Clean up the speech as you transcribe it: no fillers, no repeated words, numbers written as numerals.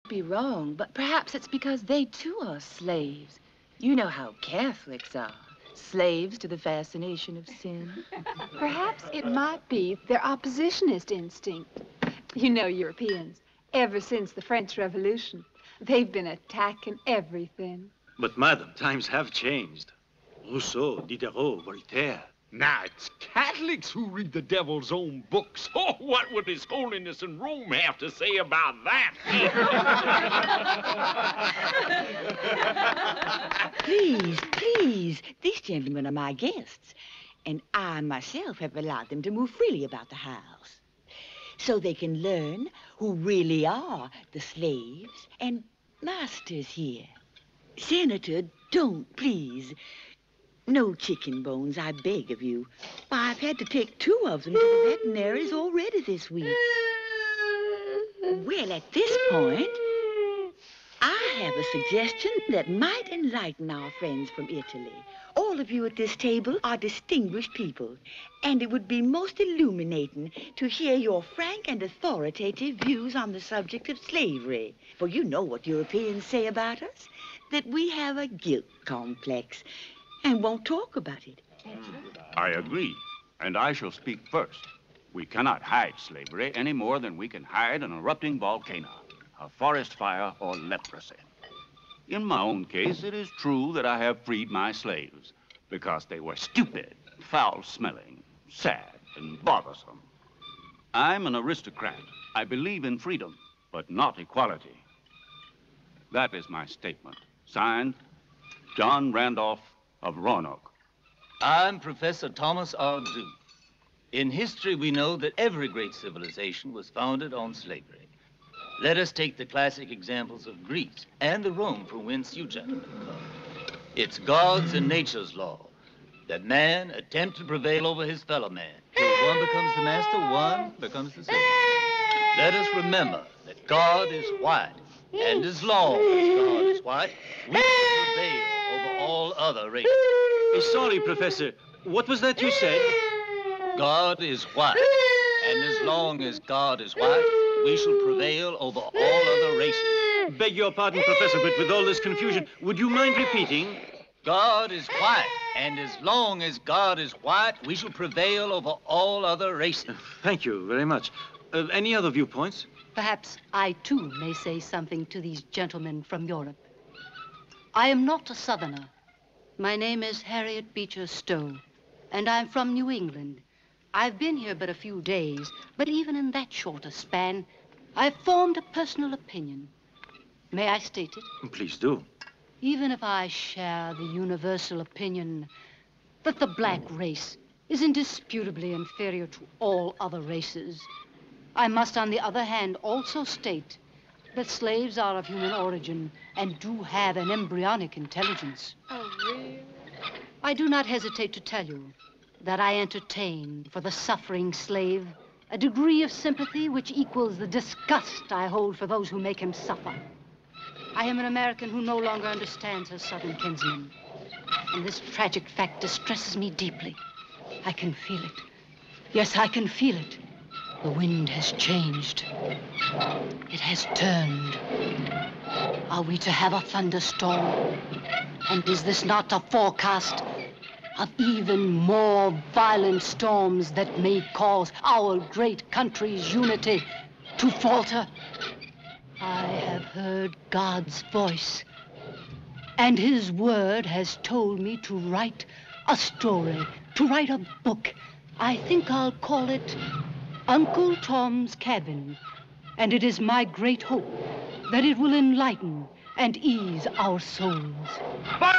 be wrong, but perhaps it's because they too are slaves. You know how Catholics are. Slaves to the fascination of sin. Perhaps it might be their oppositionist instinct. You know, Europeans, ever since the French Revolution, they've been attacking everything. But, madam, times have changed. Rousseau, Diderot, Voltaire. Now, it's Catholics who read the devil's own books. Oh, what would His Holiness in Rome have to say about that? Please, please, these gentlemen are my guests, and I myself have allowed them to move freely about the house, so they can learn who really are the slaves and masters here. Senator, don't, please. No chicken bones, I beg of you. Why, I've had to take 2 of them to the veterinaries already this week. Well, at this point, I have a suggestion that might enlighten our friends from Italy. All of you at this table are distinguished people, and it would be most illuminating to hear your frank and authoritative views on the subject of slavery. For you know what Europeans say about us, that we have a guilt complex and won't talk about it. I agree, and I shall speak first. We cannot hide slavery any more than we can hide an erupting volcano, a forest fire, or leprosy. In my own case, it is true that I have freed my slaves because they were stupid, foul-smelling, sad, and bothersome. I'm an aristocrat. I believe in freedom, but not equality. That is my statement. Signed, John Randolph of Roanoke. I'm Professor Thomas R. Duke. In history, we know that every great civilization was founded on slavery. Let us take the classic examples of Greece and the Rome from whence you gentlemen come. It's God's and nature's law that man attempt to prevail over his fellow man. Till one becomes the master, one becomes the slave. Let us remember that God is white, and as long as God is white, we will prevail over all other races. Sorry, Professor. What was that you said? God is white, and as long as God is white, we shall prevail over all other races. Beg your pardon, Professor, but with all this confusion, would you mind repeating? God is white, and as long as God is white, we shall prevail over all other races. Thank you very much. Any other viewpoints? Perhaps I, too, may say something to these gentlemen from Europe. I am not a Southerner. My name is Harriet Beecher Stowe, and I'm from New England. I've been here but a few days, but even in that short a span, I've formed a personal opinion. May I state it? Please do. Even if I share the universal opinion that the black race is indisputably inferior to all other races, I must, on the other hand, also state that slaves are of human origin and do have an embryonic intelligence. Oh, really? I do not hesitate to tell you that I entertain for the suffering slave a degree of sympathy which equals the disgust I hold for those who make him suffer. I am an American who no longer understands her Southern kinsmen, and this tragic fact distresses me deeply. I can feel it. Yes, I can feel it. The wind has changed. It has turned. Are we to have a thunderstorm? And is this not a forecast of even more violent storms that may cause our great country's unity to falter? I have heard God's voice, and his word has told me to write a story, to write a book. I think I'll call it Uncle Tom's Cabin, and it is my great hope that it will enlighten and ease our souls. Fire!